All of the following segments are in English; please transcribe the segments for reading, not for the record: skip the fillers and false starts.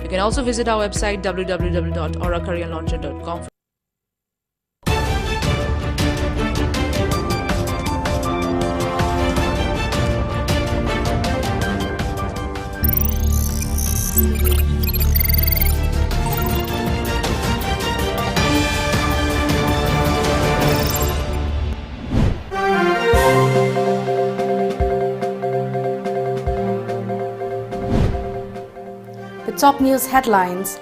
You can also visit our website www.aurakoreanlauncher.com. The top news headlines.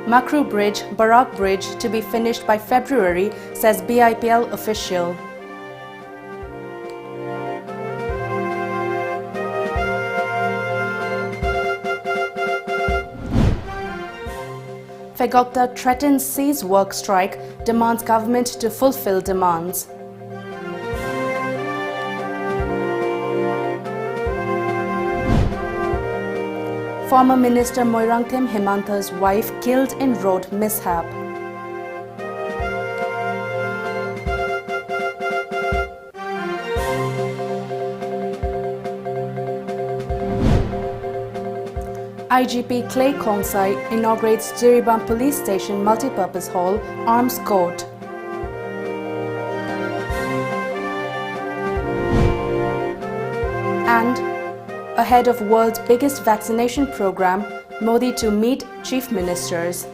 Manipuri Bridge, Barak Bridge to be finished by February, says BIPL official. Fegokta threatens cease work strike, demands government to fulfill demands. Former Minister Moirangthim Himantha's wife killed in road mishap. IGP Clay Kongsai inaugurates Jiribam Police Station Multipurpose Hall, Arms Court. And ahead of world's biggest vaccination program, Modi to meet chief ministers.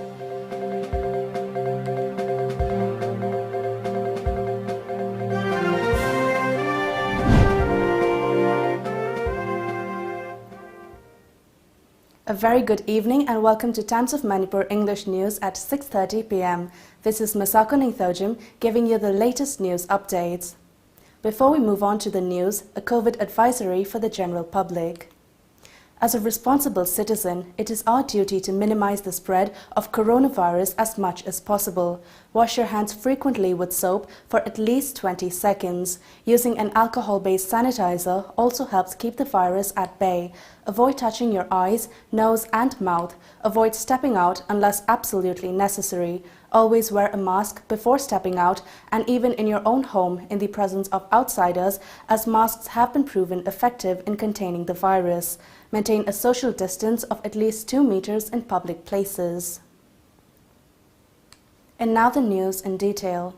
A very good evening and welcome to Times of Manipur English News at 6:30 p.m. This is MASACO NINGTHOUJAM giving you the latest news updates. Before we move on to the news, a COVID advisory for the general public. As a responsible citizen, it is our duty to minimize the spread of coronavirus as much as possible. Wash your hands frequently with soap for at least 20 seconds. Using an alcohol-based sanitizer also helps keep the virus at bay. Avoid touching your eyes, nose and mouth. Avoid stepping out unless absolutely necessary. Always wear a mask before stepping out and even in your own home in the presence of outsiders, as masks have been proven effective in containing the virus. Maintain a social distance of at least 2 meters in public places. And now the news in detail.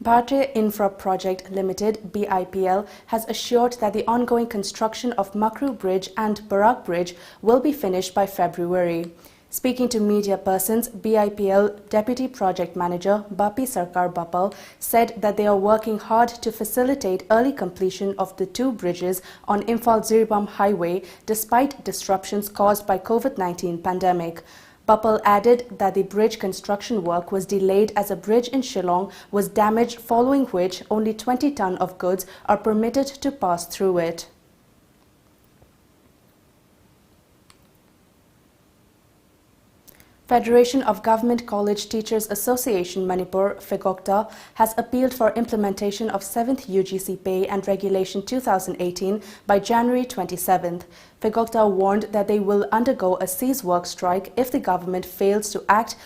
Bharatiya Infra Project Limited (BIPL) has assured that the ongoing construction of Manipuri Bridge and Barak Bridge will be finished by February. Speaking to media persons, BIPL Deputy Project Manager Bapi Sarkar Bapal said that they are working hard to facilitate early completion of the 2 bridges on Imphal-Jiribam Highway despite disruptions caused by COVID-19 pandemic. Bapal added that the bridge construction work was delayed as a bridge in Shillong was damaged, following which only 20 tons of goods are permitted to pass through it. Federation of Government College Teachers Association Manipur, Fegokta, has appealed for implementation of 7th UGC Pay and Regulation 2018 by January 27th. Fegokta warned that they will undergo a cease work strike if the government fails to act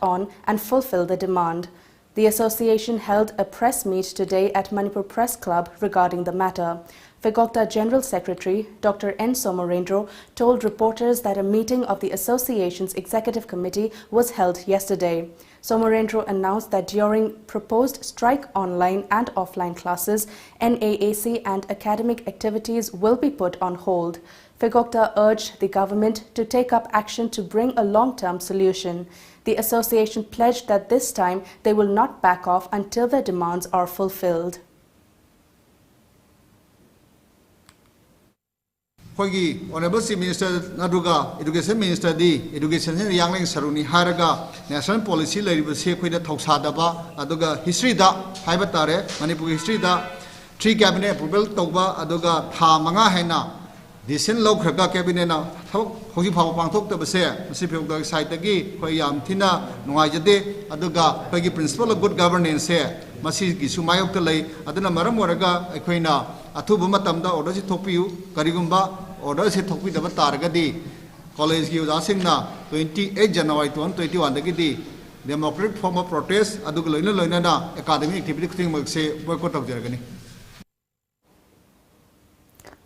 on and fulfill the demand. The association held a press meet today at Manipur Press Club regarding the matter. Fegokta General Secretary Dr. N. Somorendro told reporters that a meeting of the association's executive committee was held yesterday. Somorendro announced that during proposed strike online and offline classes, NAAC and academic activities will be put on hold. Fegokta urged the government to take up action to bring a long-term solution. The association pledged that this time they will not back off until their demands are fulfilled. Honorable Chief Minister Naduga, Education Minister di Education Yangling Saruni Haraga, National Policy Labor Sequida Toxadaba, Aduga History da, Hibatare, Manipur History da, 3 Cabinet approval Toba, Aduga Tamanga Hena, Decent Low Kraga Cabinet now, Hosi Pang Tok the Base, Mississippi Saitagi, Hoyam Tina, Noajade, Aduga, Peggy Principle of Good Governance here, Masi Gisumayok Tele, Adana Maramoraga, Equina, Atubumatamda, or does it top you, Karigumba? Order se thokpi daba targadi college ki udasing na 28 January 2021 dagi democratic form of protest adu loina na academic activity thing mag se boycott of jaragani.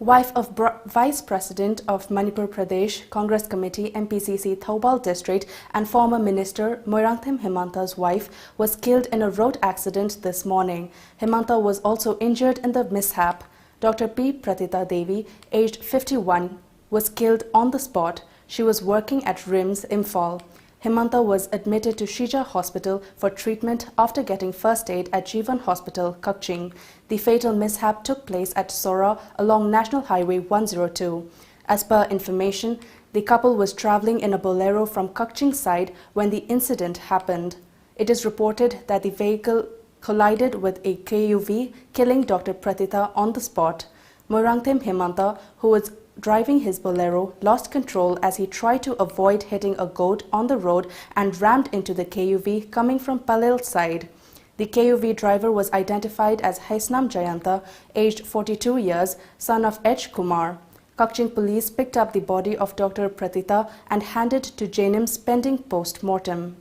Wife of Vice President of Manipur Pradesh Congress Committee MPCC Thoubal District and former Minister Moirangthem Himanta's wife was killed in a road accident this morning. Himanta was also injured in the mishap. Dr. P. Pratita Devi, aged 51, was killed on the spot. She was working at RIMS, Imphal. Himanta was admitted to Shija Hospital for treatment after getting first aid at Jeevan Hospital, Kukching. The fatal mishap took place at Sora along National Highway 102. As per information, the couple was travelling in a bolero from Kukching side when the incident happened. It is reported that the vehicle collided with a KUV, killing Dr. Pratita on the spot. Moirangthem Himanta, who was driving his bolero, lost control as he tried to avoid hitting a goat on the road and rammed into the KUV coming from Palel side. The KUV driver was identified as Haisnam Jayanta, aged 42 years, son of H. Kumar. Kukching police picked up the body of Dr. Pratita and handed to Jainim's pending post-mortem.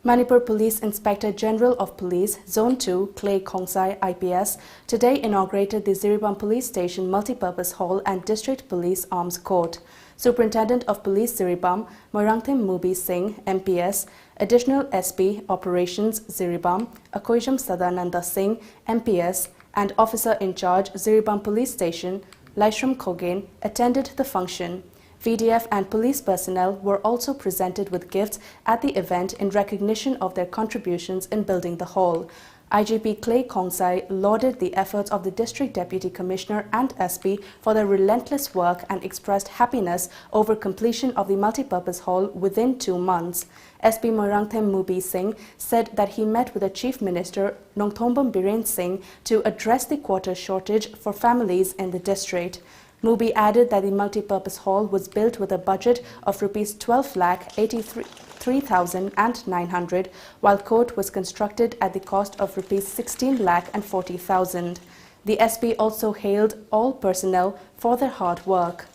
Manipur Police Inspector General of Police, Zone 2, Clay Khongsai, IPS, today inaugurated the Ziribam Police Station Multipurpose Hall and District Police Arms Court. Superintendent of Police Ziribam, Moirangthem Mubi Singh, MPS, Additional SP Operations Ziribam, Akoijam Sadananda Singh, MPS, and Officer in Charge Ziribam Police Station, Laishram Khogen, attended the function. VDF and police personnel were also presented with gifts at the event in recognition of their contributions in building the hall. IGP Clay Khongsai lauded the efforts of the District Deputy Commissioner and SP for their relentless work and expressed happiness over completion of the multipurpose hall within 2 months. SP Moirangthem Mubi Singh said that he met with the Chief Minister Nongthombam Biren Singh to address the quarter shortage for families in the district. Mubi added that the multipurpose hall was built with a budget of Rs 12,83,900, while court was constructed at the cost of Rs 16,40,000. The SP also hailed all personnel for their hard work.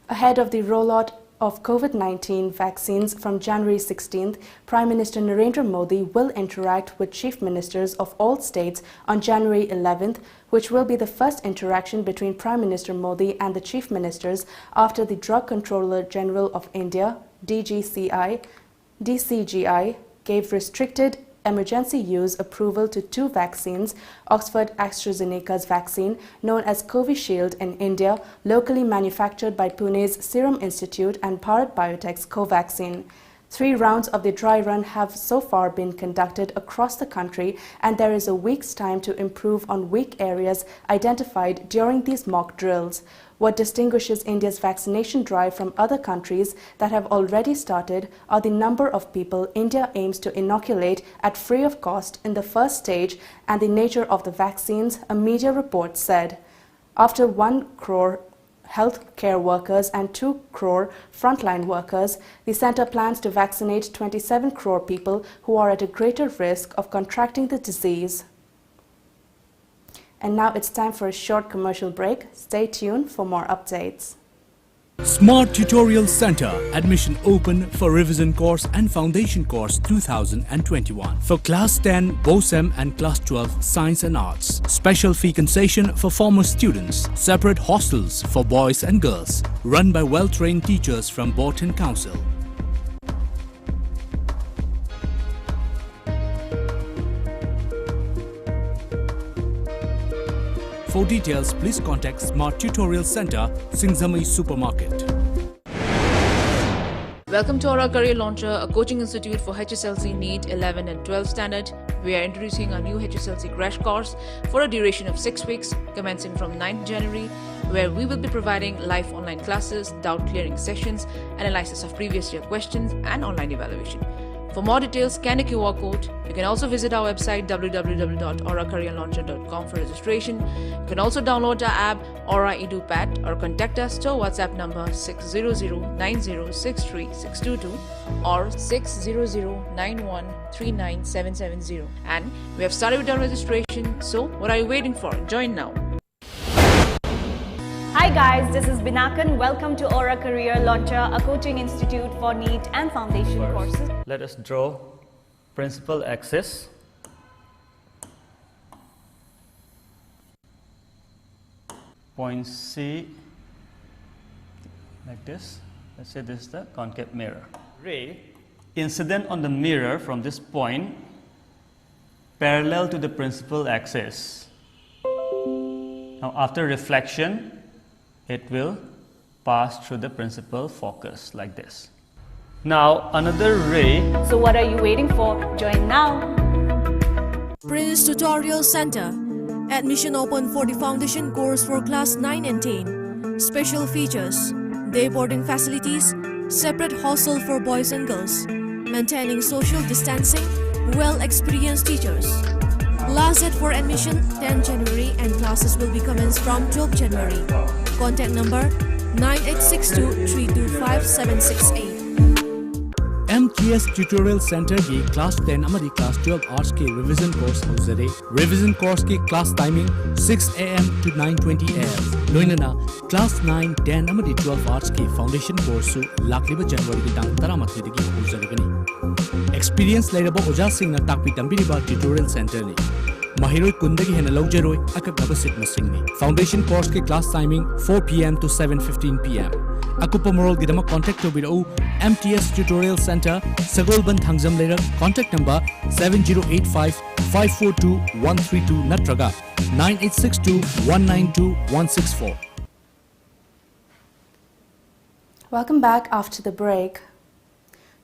Ahead of the rollout of COVID-19 vaccines from January 16th, Prime Minister Narendra Modi will interact with Chief Ministers of all states on January 11th, which will be the first interaction between Prime Minister Modi and the Chief Ministers after the Drug Controller General of India, DCGI, gave restricted emergency use approval to 2 vaccines, Oxford AstraZeneca's vaccine, known as Covishield in India, locally manufactured by Pune's Serum Institute, and Bharat Biotech's Covaxin. 3 rounds of the dry run have so far been conducted across the country, and there is a week's time to improve on weak areas identified during these mock drills. What distinguishes India's vaccination drive from other countries that have already started are the number of people India aims to inoculate at free of cost in the first stage and the nature of the vaccines, a media report said. After 1 crore healthcare workers and 2 crore frontline workers, the centre plans to vaccinate 27 crore people who are at a greater risk of contracting the disease. And now it's time for a short commercial break. Stay tuned for more updates. Smart Tutorial Center. Admission open for Revision Course and Foundation Course 2021. For Class 10, BOSEM and Class 12, Science and Arts. Special fee concession for former students. Separate hostels for boys and girls. Run by well-trained teachers from Board and Council. For details, please contact Smart Tutorial Center, Singzamai Supermarket. Welcome to our Career Launcher, a coaching institute for HSLC NEET 11 and 12 standard. We are introducing our new HSLC crash course for a duration of 6 weeks, commencing from 9th January, where we will be providing live online classes, doubt clearing sessions, analysis of previous year questions, and online evaluation. For more details, scan a QR code. You can also visit our website www.auracareerlauncher.com for registration. You can also download our app Aura EduPad or contact us to our WhatsApp number 600-9063-622 or 600-9139-770. And we have started with our registration, so what are you waiting for? Join now. Hi guys, this is Binakan. Welcome to Aura Career Launcher, a coaching institute for NEET and foundation courses. Let us draw principal axis. Point C like this. Let's say this is the concave mirror. Ray incident on the mirror from this point parallel to the principal axis. Now after reflection, it will pass through the principal focus like this. Now another ray. So what are you waiting for? Join now. Prince Tutorial Center. Admission open for the foundation course for class 9 and 10. Special features: day boarding facilities, separate hostel for boys and girls, maintaining social distancing, well-experienced teachers. Last date for admission 10 January and classes will be commenced from 12 January. Contact number 9862325768. MTS Tutorial Center की Class 10 अमरी Class 12 Arts के revision course होजरे. Revision course की class timing 6 AM to 9:20 AM. लोइनना Class 9, 10 Amari 12 Arts की foundation course सु लाखलिबा January की तांग तरामत की होजरगनी. Experience लेरबा ओजा सिंह न ताकपी तंबिरिबा Tutorial Center ने. Mahiroi kundagi hena logjeroi akagaba sigma singni. Foundation course ke class timing 4 PM to 7:15 PM. Akupa moral gidama contact to bidau MTS Tutorial Center Sagolban Thangjam later contact number 7085 542 132 natraga 9862 192 164. Welcome back after the break.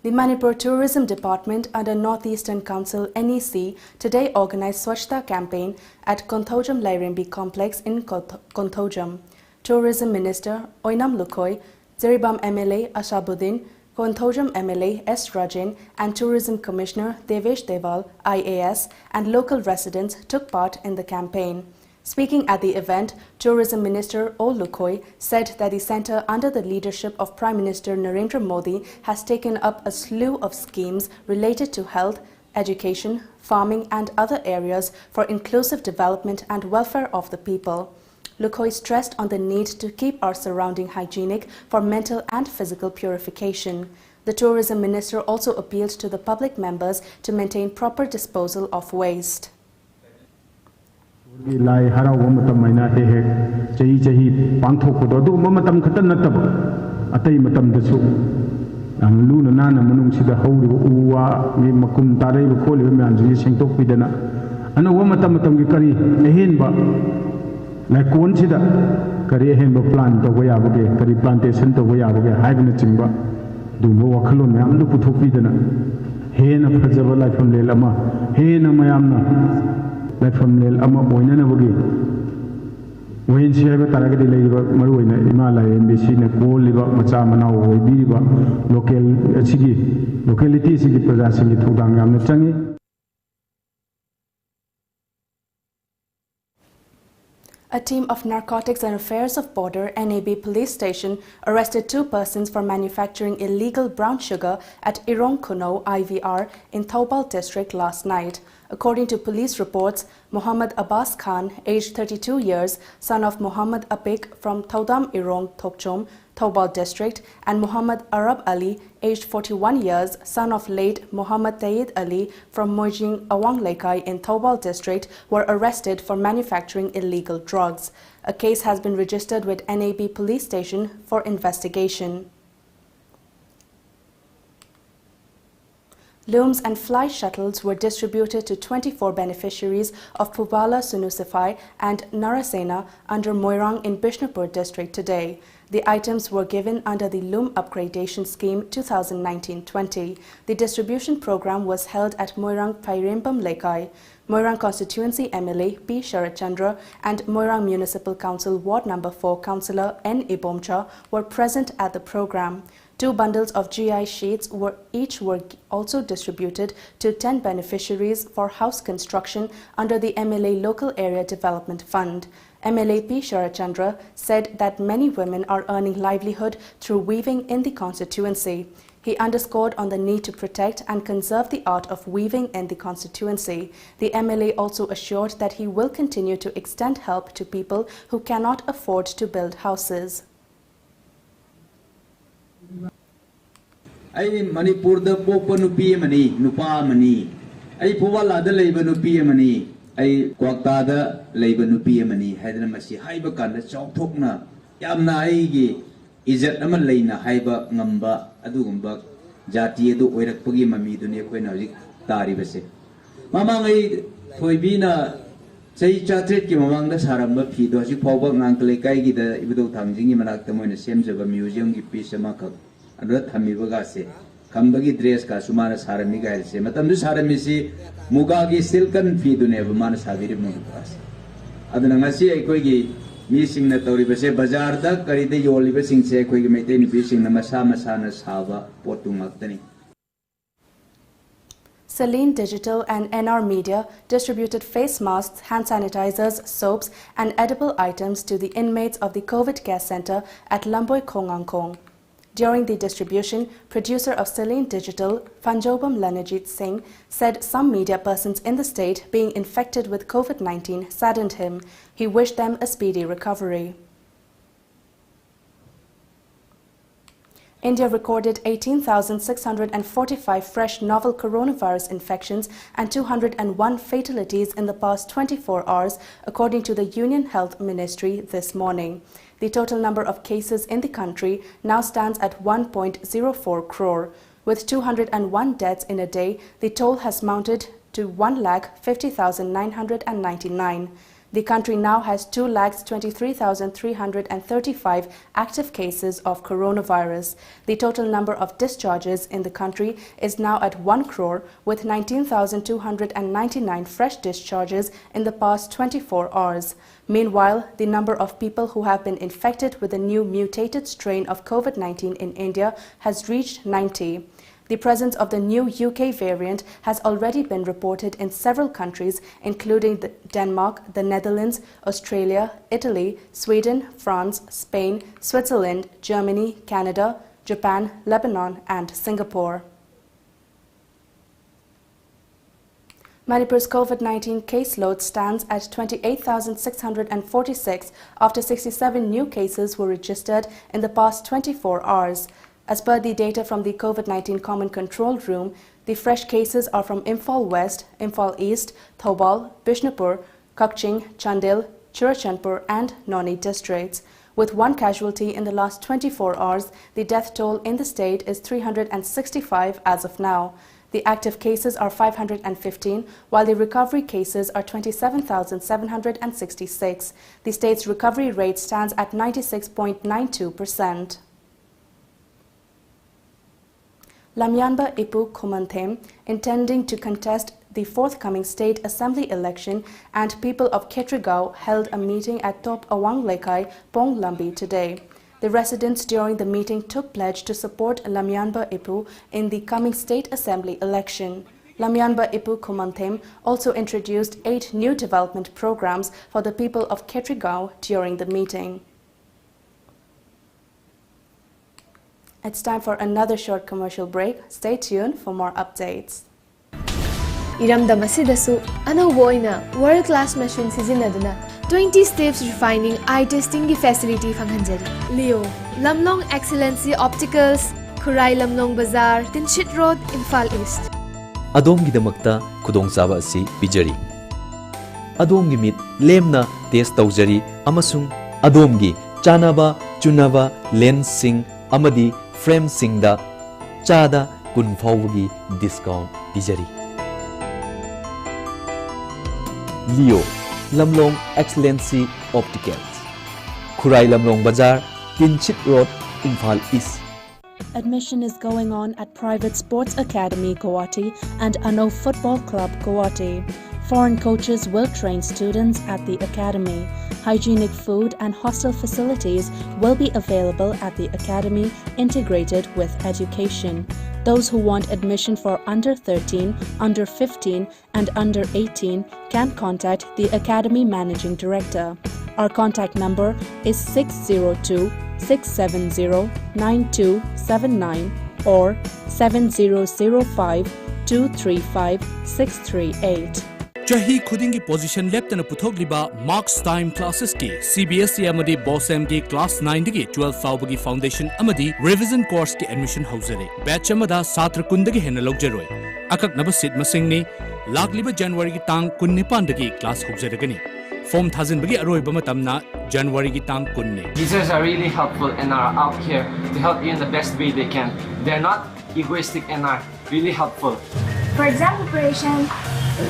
The Manipur Tourism Department under Northeastern Council NEC today organized Swachhta campaign at Konthaujam Lairimbi complex in Konthaujam. Tourism Minister Oinam Lukhoi, Zeribam MLA Ashabuddin, Konthaujam MLA S. Rajan and Tourism Commissioner Devesh Deval, IAS, and local residents took part in the campaign. Speaking at the event, Tourism Minister O. Lukhoi said that the centre under the leadership of Prime Minister Narendra Modi has taken up a slew of schemes related to health, education, farming and other areas for inclusive development and welfare of the people. Lukhoi stressed on the need to keep our surrounding hygienic for mental and physical purification. The Tourism Minister also appealed to the public members to maintain proper disposal of waste. Lai harau matam maina he chahi pangthok ko do matam khatan nataba atai matam da su am lu na na manung sida hawri uwa mi makum tarai bu kholi me anji singtok pidana anu matam gi kari ehin ba lai kon sida kari ehin ba plan to ya ba ge kari plantation to ya ba ge haibna chingba du mo wakhalon me am du puthok pidana he na phajaba lai pham le lama he na mayam na platform lel ama boina na bogi wen si ba taragadi leiba maruina imala mbc na ko liba macha manau oibi ba local achigi locality sigi praja singi thudang yamna changi. A team of Narcotics and Affairs of Border NAB police station arrested 2 persons for manufacturing illegal brown sugar at Irong Kuno IVR in Thoubal district last night. According to police reports, Muhammad Abbas Khan, aged 32 years, son of Muhammad Apik from Thaudam Irong Thokchom, Thoubal district, and Muhammad Arab Ali, aged 41 years, son of late Muhammad Tayyid Ali from Mojing Awang Lekai in Thoubal district, were arrested for manufacturing illegal drugs. A case has been registered with NAB police station for investigation. Looms and fly shuttles were distributed to 24 beneficiaries of Pubala Sunusify and Narasena under Moirang in Bishnupur district today. The items were given under the Loom Upgradation Scheme 2019-20. The distribution program was held at Moirang Pairimbam Lekai. Moirang Constituency MLA P. Sharachandra and Moirang Municipal Council Ward No. 4 Councillor N. Ibomcha were present at the program. 2 bundles of GI sheets were also distributed to 10 beneficiaries for house construction under the MLA Local Area Development Fund. MLA P. Sharachandra said that many women are earning livelihood through weaving in the constituency. He underscored on the need to protect and conserve the art of weaving in the constituency. The MLA also assured that he will continue to extend help to people who cannot afford to build houses. I Manipur the Popa Nupi Mani, Nupa Mani. I Puvala the Labor Nupi Mani. I Quakta the Labor Nupi Mani. Hadramasi, Hybakan, the Chok Tokna. Yamna Aigi. Is it Namalina, Hyba, Namba, Adumba, Jati, do Oirak Pugi Mami, the Nequenari, Taribase. Mamma, Toibina, say Chatrik, among the Saramba, Pido, she Poba, Uncle Kaigi, the Ibudo Tanjing, Manakamo, in the same of a museum, Gipisamaka, and Rathamibagase, Kambagi dress, Kasumana Saramiga, say, Matam Saramisi, Mugagi, Silkan Pido, never manas Haviri Mugas. Adanamasi, Equigi. Missing the Toribase Bazar, the Karide Yoliva sing say quick maintain fishing the Masana Sava, Portumatani. Celine Digital and NR Media distributed face masks, hand sanitizers, soaps, and edible items to the inmates of the COVID care center at Lamboy Kongangkong. During the distribution, producer of Celine Digital, Fanjobam Lanajit Singh, said some media persons in the state being infected with COVID-19 saddened him. He wished them a speedy recovery. India recorded 18,645 fresh novel coronavirus infections and 201 fatalities in the past 24 hours, according to the Union Health Ministry this morning. The total number of cases in the country now stands at 1.04 crore. With 201 deaths in a day, the toll has mounted to 1,50,999. The country now has 2,23,335 active cases of coronavirus. The total number of discharges in the country is now at 1 crore, with 19,299 fresh discharges in the past 24 hours. Meanwhile, the number of people who have been infected with the new mutated strain of COVID-19 in India has reached 90. The presence of the new UK variant has already been reported in several countries, including Denmark, the Netherlands, Australia, Italy, Sweden, France, Spain, Switzerland, Germany, Canada, Japan, Lebanon, and Singapore. Manipur's COVID-19 caseload stands at 28,646 after 67 new cases were registered in the past 24 hours. As per the data from the COVID-19 Common Control Room, the fresh cases are from Imphal West, Imphal East, Thoubal, Bishnupur, Kakching, Chandil, Churachandpur and Noni districts. With one casualty in the last 24 hours, the death toll in the state is 365 as of now. The active cases are 515, while the recovery cases are 27,766. The state's recovery rate stands at 96.92%. Lamyanba Ipu Khumanthem, intending to contest the forthcoming state assembly election, and people of Ketrigao held a meeting at Top Awang Lekai, Pong Lambi today. The residents during the meeting took pledge to support Lamyanba Ipu in the coming state assembly election. Lamyanba Ipu Khumanthem also introduced 8 new development programs for the people of Ketrigao during the meeting. It's time for another short commercial break. Stay tuned for more updates. Iramdam asidasu anauba oina world-class machine sizinaduna 20 steps refining eye testing facility fanghanjari. Leo Lamlong Excellency Opticals, Khurai Lamlong Bazaar, Tinshit Road, Imphal East. Adomgidamakta khudongchaba asi pijari. Adomgi mit lemna test tawjari amasung adomgi chanaba chunaba lens sing amadi frame singda chada kun fawgi discount pijari. Leo Lamlong Excellency Opticals, Khurai Lamlong Bazaar, Tinchit Road, Imphal East. Admission is going on at Private Sports Academy Guwahati and Ano Football Club Guwahati. Foreign coaches will train students at the academy. Hygienic food and hostel facilities will be available at the academy, integrated with education. Those who want admission for under 13, under 15 and under 18 can contact the Academy Managing Director. Our contact number is 602-670-9279 or 7005-235-638. Chahi khudingi position leptana puthokliba marks time classes ki CBSE amadi BOSM ki class 9 digi 12 fawbagi foundation amadi revision course ki admission hauzare batch amada satra kundagi hena logjaroi akak naba seat masing ni lagliba January ki tang 19 dagi class hauzaragani form thazin bagi aroi bamatamna January ki tang 19. Teachers are really helpful and are out here to help you in the best way they can. They're not egoistic and are really helpful. For exam preparation, I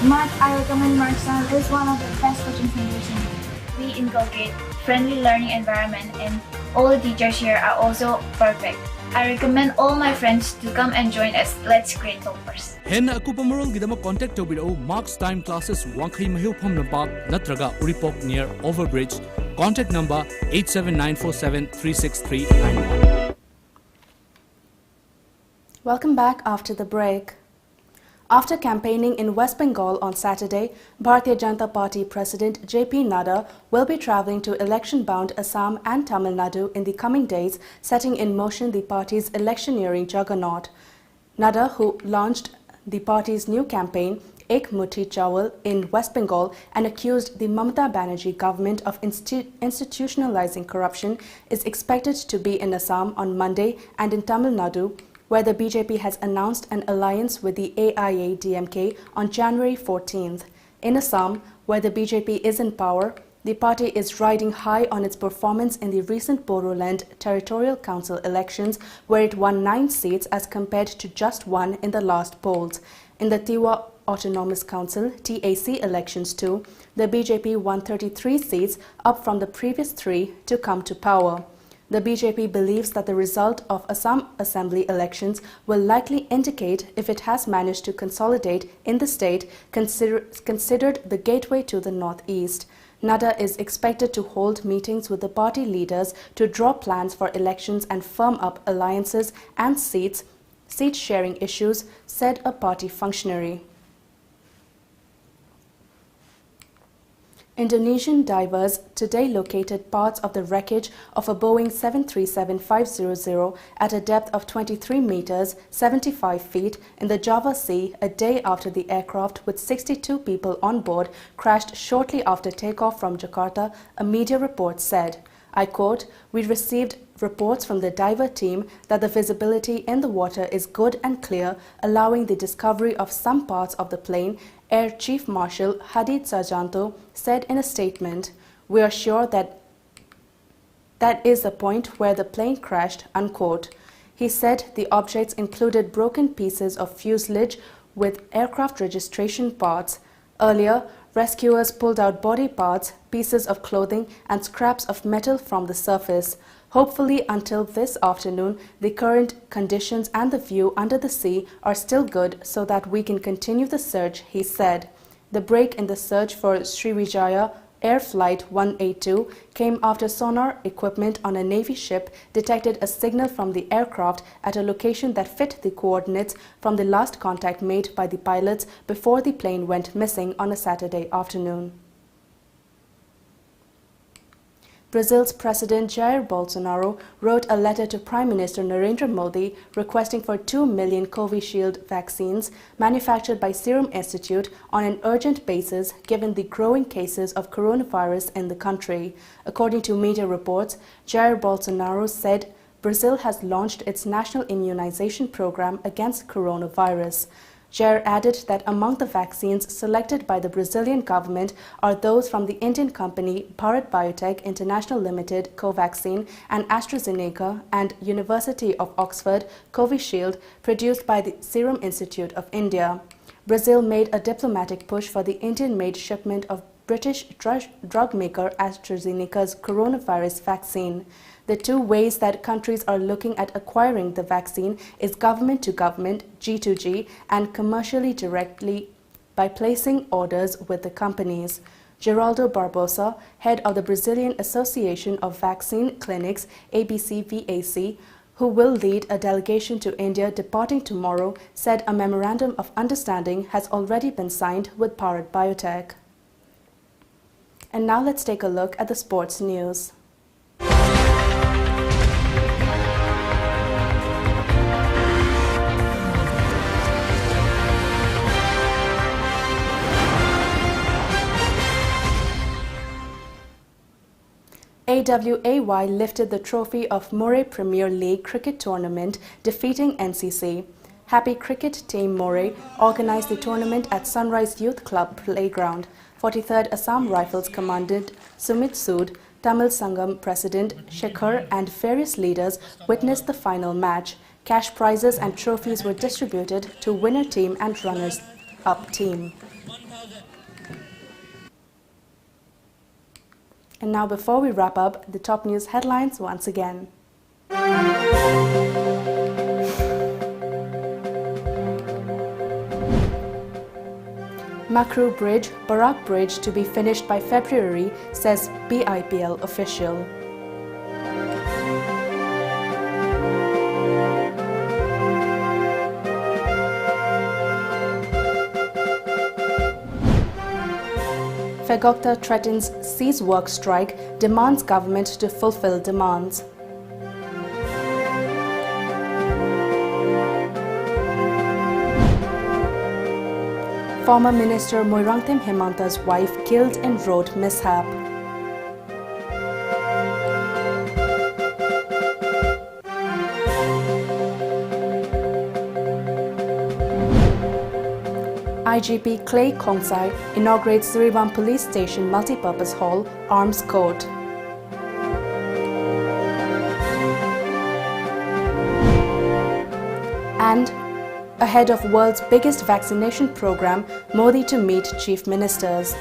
recommend Markson is one of the best coaching centers in the world. We inculcate friendly learning environment and all the teachers here are also perfect. I recommend all my friends to come and join us. Let's create toppers. Henna akupa moral gidama contact tobiro marks time classes Wankhai Mahil Phom Lampak natraga Uripok near Overbridge. Contact number 879473639. Welcome back after the break. After campaigning in West Bengal on Saturday, Bharatiya Janata Party President JP Nadda will be travelling to election-bound Assam and Tamil Nadu in the coming days, setting in motion the party's electioneering juggernaut. Nadda, who launched the party's new campaign, Ek Muthi Chawal, in West Bengal and accused the Mamata Banerjee government of institutionalizing corruption, is expected to be in Assam on Monday and in Tamil Nadu, where the BJP has announced an alliance with the AIA-DMK on January 14th. In Assam, where the BJP is in power, the party is riding high on its performance in the recent Bodoland Territorial Council elections, where it won 9 seats as compared to just 1 in the last polls. In the Tiwa Autonomous Council TAC elections too, the BJP won 33 seats, up from the previous 3 to come to power. The BJP believes that the result of Assam Assembly elections will likely indicate if it has managed to consolidate in the state, considered the gateway to the northeast. Nadda is expected to hold meetings with the party leaders to draw plans for elections and firm up alliances and seat-sharing issues, said a party functionary. Indonesian divers today located parts of the wreckage of a Boeing 737-500 at a depth of 23 meters, 75 feet in the Java Sea a day after the aircraft with 62 people on board crashed shortly after takeoff from Jakarta, a media report said. I quote, "We received reports from the diver team that the visibility in the water is good and clear, allowing the discovery of some parts of the plane," Air Chief Marshal Hadid Sarjanto said in a statement. "We are sure that is the point where the plane crashed," unquote. He said the objects included broken pieces of fuselage with aircraft registration parts. Earlier, rescuers pulled out body parts, pieces of clothing and scraps of metal from the surface. Hopefully, until this afternoon, the current conditions and the view under the sea are still good so that we can continue the search, he said. The break in the search for Sriwijaya Air Flight 182 came after sonar equipment on a Navy ship detected a signal from the aircraft at a location that fit the coordinates from the last contact made by the pilots before the plane went missing on a Saturday afternoon. Brazil's President Jair Bolsonaro wrote a letter to Prime Minister Narendra Modi requesting for 2 million Covishield vaccines manufactured by Serum Institute on an urgent basis given the growing cases of coronavirus in the country. According to media reports, Jair Bolsonaro said Brazil has launched its national immunization program against coronavirus. Jair added that among the vaccines selected by the Brazilian government are those from the Indian company Bharat Biotech International Limited Covaxin and AstraZeneca and University of Oxford Covishield produced by the Serum Institute of India. Brazil made a diplomatic push for the Indian-made shipment of British drug maker AstraZeneca's coronavirus vaccine. The two ways that countries are looking at acquiring the vaccine is government to government, G2G, and commercially directly by placing orders with the companies. Geraldo Barbosa, head of the Brazilian Association of Vaccine Clinics, ABCVAC, who will lead a delegation to India departing tomorrow, said a memorandum of understanding has already been signed with Bharat Biotech. And now let's take a look at the sports news. AWAY lifted the trophy of Moray Premier League cricket tournament, defeating NCC. Happy Cricket Team Moray organized the tournament at Sunrise Youth Club Playground. 43rd Assam Rifles Commandant Sumit Sood, Tamil Sangam President Shekhar and various leaders witnessed the final match. Cash prizes and trophies were distributed to winner team and runners-up team. And now, before we wrap up, the top news headlines once again. Makru Bridge, Barak Bridge to be finished by February, says BIPL official. Fegokta threatens cease work strike, demands government to fulfill demands. Former Minister Moirangthem Hemanta's wife killed in road mishap. IGP Clay Kongsai inaugurates Siribam Police Station Multipurpose Hall, Arms Court. And ahead of world's biggest vaccination program, Modi to meet chief ministers.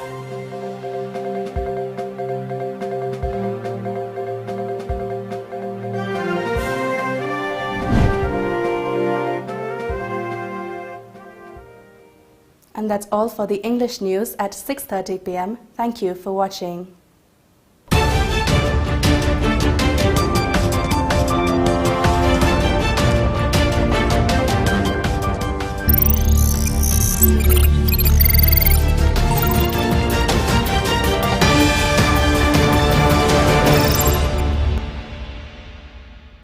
And that's all for the English news at 6:30 p.m. Thank you for watching.